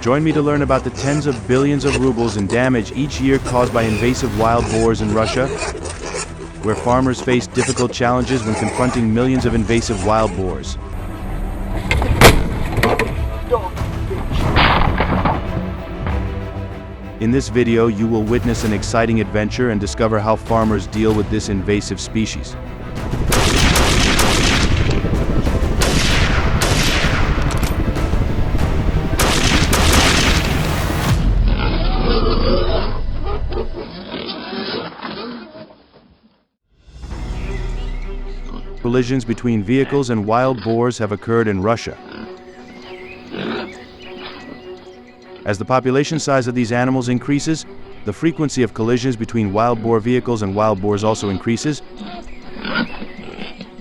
Join me to learn about the tens of billions of rubles in damage each year caused by invasive wild boars in Russia, where farmers face difficult challenges when confronting millions of invasive wild boars. In this video, you will witness an exciting adventure and discover how farmers deal with this invasive species. Collisions between vehicles and wild boars have occurred in Russia. As the population size of these animals increases, the frequency of collisions between wild boar vehicles and wild boars also increases.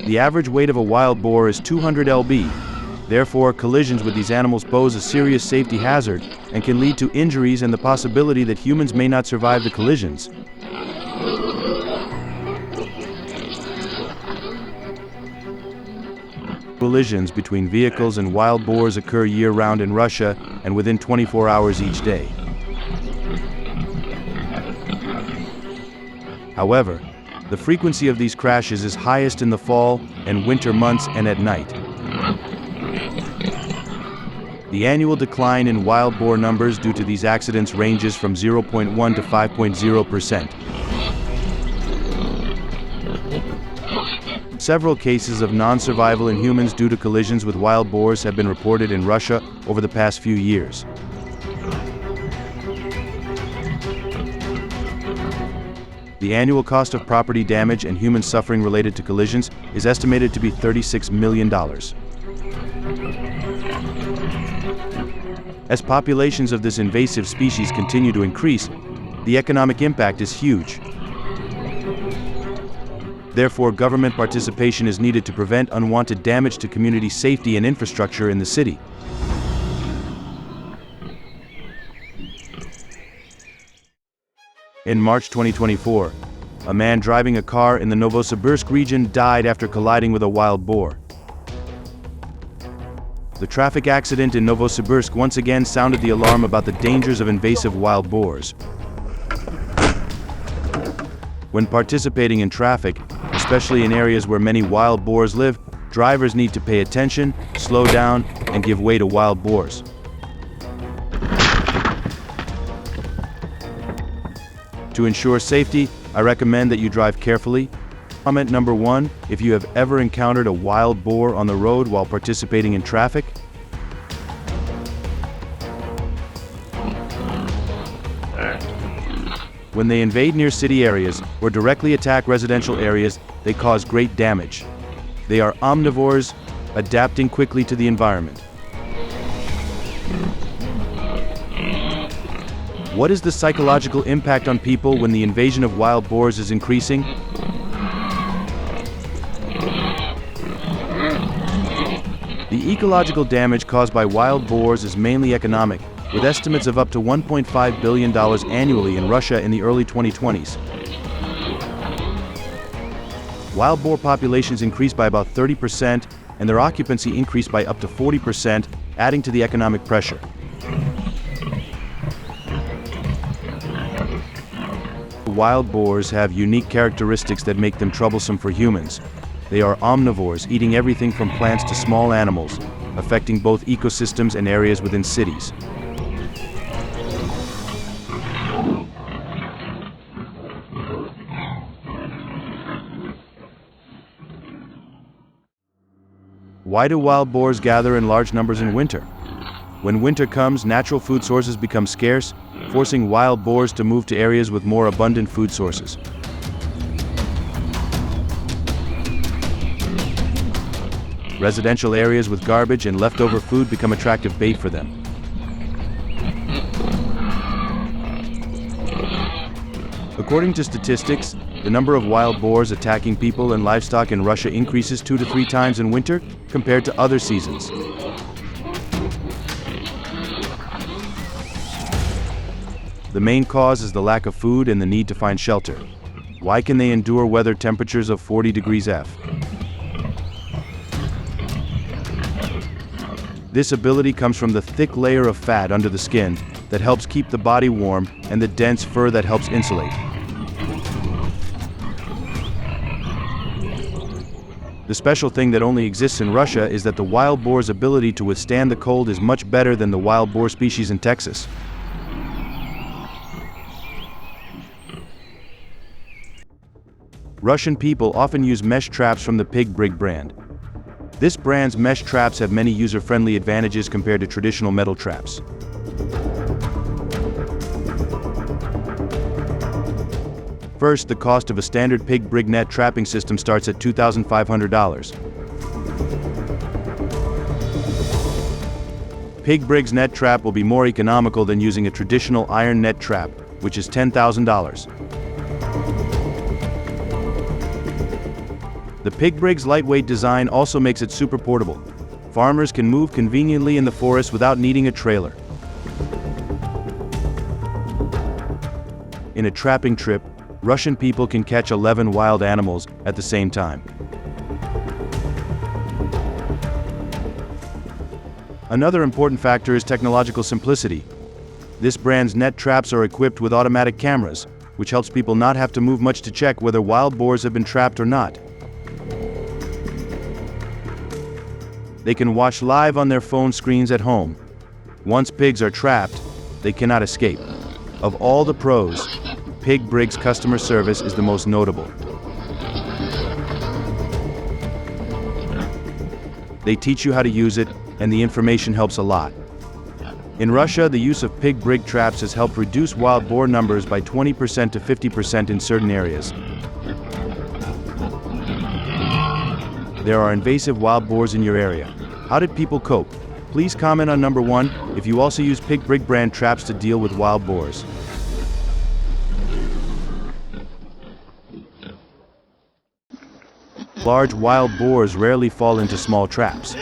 The average weight of a wild boar is 200 lb. Therefore, collisions with these animals pose a serious safety hazard and can lead to injuries and the possibility that humans may not survive the collisions. Collisions between vehicles and wild boars occur year-round in Russia and within 24 hours each day. However, the frequency of these crashes is highest in the fall and winter months and at night. The annual decline in wild boar numbers due to these accidents ranges from 0.1 to 5.0%. Several cases of non-survival in humans due to collisions with wild boars have been reported in Russia over the past few years. The annual cost of property damage and human suffering related to collisions is estimated to be $36 million. As populations of this invasive species continue to increase, the economic impact is huge. Therefore, government participation is needed to prevent unwanted damage to community safety and infrastructure in the city. In March 2024, a man driving a car in the Novosibirsk region died after colliding with a wild boar. The traffic accident in Novosibirsk once again sounded the alarm about the dangers of invasive wild boars. When participating in traffic, especially in areas where many wild boars live, drivers need to pay attention, slow down, and give way to wild boars. To ensure safety, I recommend that you drive carefully. Comment number 1, if you have ever encountered a wild boar on the road while participating in traffic. When they invade near city areas or directly attack residential areas, they cause great damage. They are omnivores, adapting quickly to the environment. What is the psychological impact on people when the invasion of wild boars is increasing? The ecological damage caused by wild boars is mainly economic, with estimates of up to $1.5 billion annually in Russia in the early 2020s. Wild boar populations increased by about 30%, and their occupancy increased by up to 40%, adding to the economic pressure. Wild boars have unique characteristics that make them troublesome for humans. They are omnivores, eating everything from plants to small animals, affecting both ecosystems and areas within cities. Why do wild boars gather in large numbers in winter? When winter comes, natural food sources become scarce, forcing wild boars to move to areas with more abundant food sources. Residential areas with garbage and leftover food become attractive bait for them. According to statistics, the number of wild boars attacking people and livestock in Russia increases 2 to 3 times in winter compared to other seasons. The main cause is the lack of food and the need to find shelter. Why can they endure weather temperatures of 40 degrees F? This ability comes from the thick layer of fat under the skin that helps keep the body warm and the dense fur that helps insulate. The special thing that only exists in Russia is that the wild boar's ability to withstand the cold is much better than the wild boar species in Texas. Russian people often use mesh traps from the Pig Brig brand. This brand's mesh traps have many user-friendly advantages compared to traditional metal traps. First, the cost of a standard Pig Brig net trapping system starts at $2,500. Pig Brig's net trap will be more economical than using a traditional iron net trap, which is $10,000. The Pig Brig's lightweight design also makes it super portable. Farmers can move conveniently in the forest without needing a trailer. In a trapping trip, Russian people can catch 11 wild animals at the same time. Another important factor is technological simplicity. This brand's net traps are equipped with automatic cameras, which helps people not have to move much to check whether wild boars have been trapped or not. They can watch live on their phone screens at home. Once pigs are trapped, they cannot escape. Of all the pros, Pig Brig's customer service is the most notable. They teach you how to use it, and the information helps a lot. In Russia, the use of Pig Brig traps has helped reduce wild boar numbers by 20% to 50% in certain areas. There are invasive wild boars in your area. How did people cope? Please comment on number 1 if you also use Pig Brig brand traps to deal with wild boars. Large wild boars rarely fall into small traps.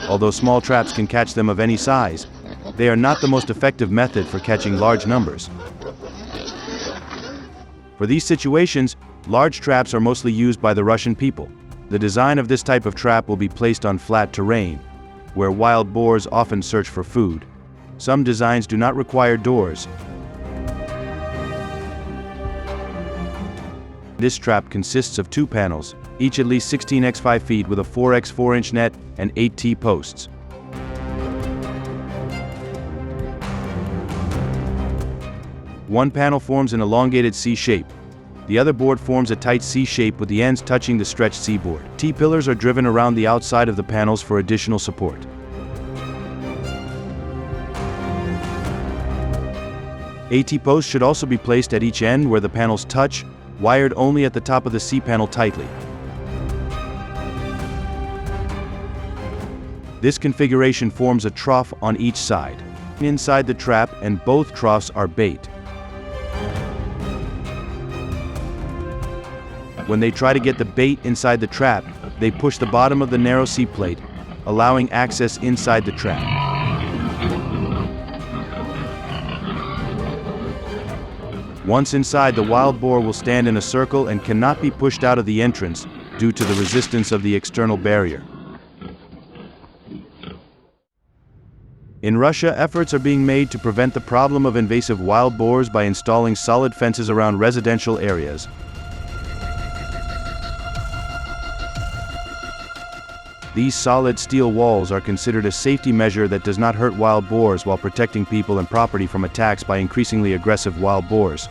Although small traps can catch them of any size, they are not the most effective method for catching large numbers. For these situations, large traps are mostly used by the Russian people. The design of this type of trap will be placed on flat terrain, where wild boars often search for food. Some designs do not require doors. This trap consists of 2 panels, each at least 16 x 5 feet with a 4 x 4 inch net and 8 T-posts. One panel forms an elongated C shape. The other board forms a tight C shape with the ends touching the stretched C board. T-pillars are driven around the outside of the panels for additional support. AT posts should also be placed at each end where the panels touch, wired only at the top of the C panel tightly. This configuration forms a trough on each side. Inside the trap, and both troughs are bait. When they try to get the bait inside the trap, they push the bottom of the narrow C plate, allowing access inside the trap. Once inside, the wild boar will stand in a circle and cannot be pushed out of the entrance due to the resistance of the external barrier. In Russia, efforts are being made to prevent the problem of invasive wild boars by installing solid fences around residential areas. These solid steel walls are considered a safety measure that does not hurt wild boars while protecting people and property from attacks by increasingly aggressive wild boars.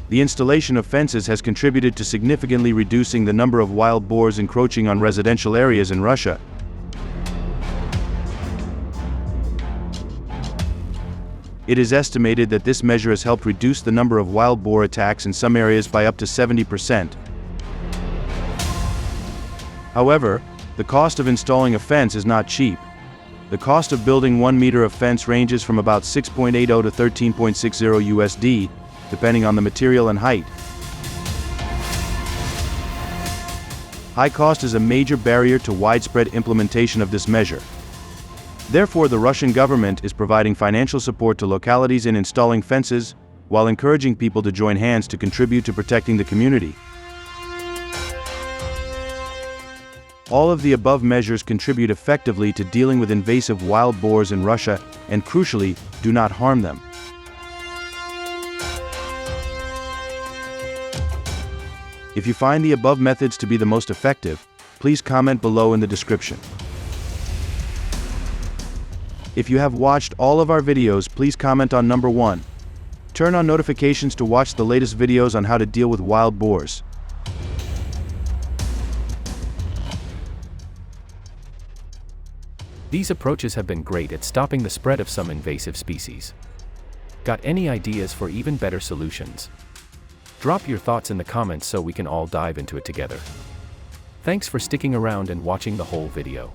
The installation of fences has contributed to significantly reducing the number of wild boars encroaching on residential areas in Russia. It is estimated that this measure has helped reduce the number of wild boar attacks in some areas by up to 70%. However, the cost of installing a fence is not cheap. The cost of building 1 meter of fence ranges from about $6.80 to $13.60 USD, depending on the material and height. High cost is a major barrier to widespread implementation of this measure. Therefore, the Russian government is providing financial support to localities in installing fences, while encouraging people to join hands to contribute to protecting the community. All of the above measures contribute effectively to dealing with invasive wild boars in Russia, and crucially, do not harm them. If you find the above methods to be the most effective, please comment below in the description. If you have watched all of our videos, please comment on number 1. Turn on notifications to watch the latest videos on how to deal with wild boars. These approaches have been great at stopping the spread of some invasive species. Got any ideas for even better solutions? Drop your thoughts in the comments so we can all dive into it together. Thanks for sticking around and watching the whole video.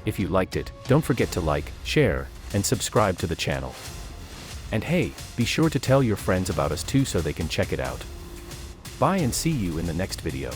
If you liked it, don't forget to like, share, and subscribe to the channel. And hey, be sure to tell your friends about us too so they can check it out. Bye and see you in the next video.